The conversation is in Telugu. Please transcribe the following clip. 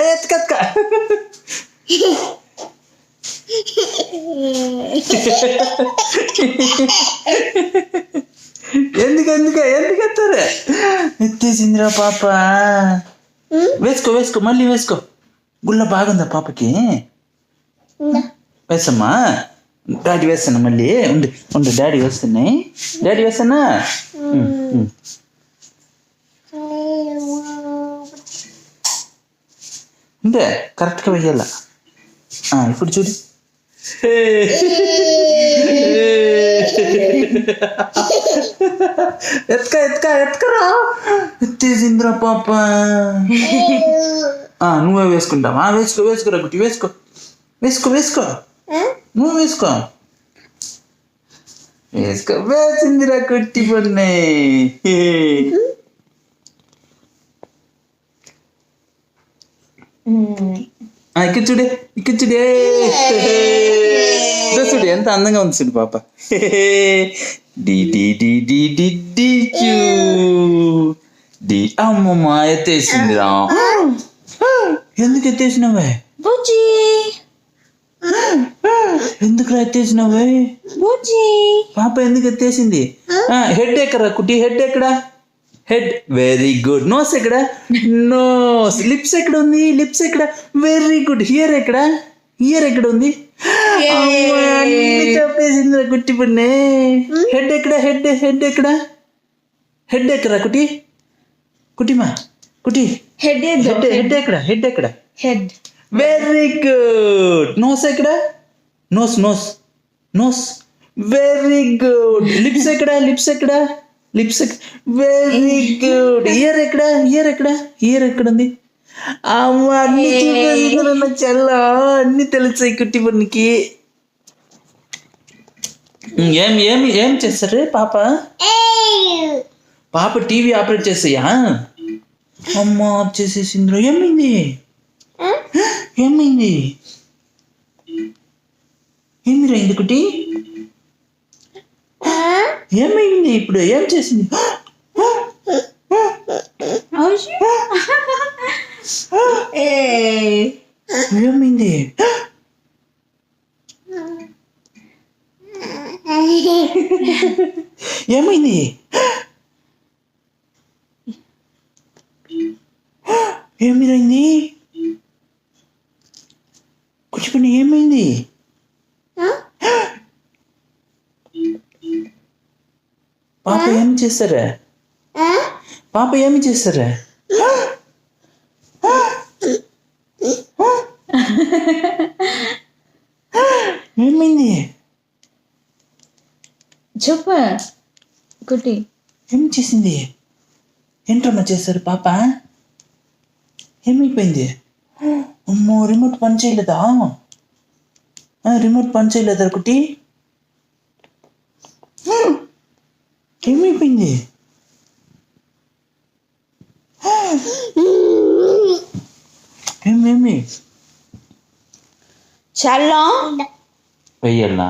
ఎత్తుక ఎందుకు ఎందుకు ఎందుకు ఎత్తారు? ఎత్తేసిందిరా పాప. వేసుకో వేసుకో, మళ్ళీ వేసుకో. గుళ్ళ బాగుందా పాపకి? వేసమ్మా. డాడీ వేస్తాను మళ్ళీ. ఉండు ఉండు, డాడీ వేస్తున్నాయి. డాడీ వేస్తానా? ఉందే, కరెక్ట్గా వెయ్యాల. ఇప్పుడు చూడు. ఎత్తుక ఎత్తుక ఎత్తుకరా. ఎత్తేసిందిరా పాప. నువ్వే వేసుకుంటావా? వేసుకో వేసుకోరా గుట్టి, వేసుకో వేసుకో వేసుకో. నువ్వు వేసుకో వేసుకో. వేసిందిరా కుట్టి పొన్నే. ఇక్కడ చూడే, ఇక్కడ చూడే. చూడు ఎంత అందంగా ఉంది చూడు పాప. అమ్మమ్మ ఎత్తేసిందిరా. ఎందుకు ఎత్తేసినావే? ఎందుకు ఎత్తేసినావే పాప? ఎందుకు ఎత్తేసింది? హెడ్ ఎక్కరా కుట్టి? హెడ్ ఎక్కడా? హెడ్. Very good. నోస్ ఎక్కడ? నోస్. లిప్స్ ఎక్కడ ఉంది? లిప్స్ ఎక్కడ? Very good. హియర్ ఎక్కడ? హియర్ ఎక్కడ ఉంది? అన్ని చెప్పేసింది కుట్టి పున్నే. హెడ్ ఎక్కడ? హెడ్ హెడ్ ఎక్కడ? హెడ్ ఎక్కరా కుట్టి? కుట్టిమా కుట్టి, హెడ్ హెడ్ హెడ్ ఎక్కడ? హెడ్ ఎక్కడ? హెడ్. Very good. నోస్ ఎక్కడ? Nose nose nose. Very good. Lips ఎక్కడ? లిప్స్ ఎక్కడ? లిప్స్. Very good. ఇయర్ ఎక్కడ? ఇయర్ ఎక్కడ? ఇయర్ ఎక్కడ ఉంది? అమ్మ అన్ని చూపేసిన చెల్ల, అన్ని తెలుసాయి కుట్టి పనికి. ఏమి ఏమి ఏం చేస్తారు పాప? పాప టీవీ ఆపరేట్ చేస్తాయా? అమ్మ చేసేసింద్రు. ఏమైంది? ఏమైంది? ఏమి రైంది కుట్టి? ఏమైంది ఇప్పుడు? ఏం చేసింది? ఏమైంది? ఏమైంది? ఏమి రైంది? కూర్చుని ఏమైంది? పాప ఏమి చేస్తారా? పాప ఏమి చేస్తారా? ఏమైంది? చెప్ప కుట్టి. ఏమి చేసింది? ఏంటమ్మా చేస్తారు పాప? ఏమైపోయింది? అమ్మో, రిమోట్ పని చేయలేదా? రిమోట్ పని చేయలేదా కుట్టి? ఏమైపోయింది? ఏమేమి చాలా వెయ్యాలా?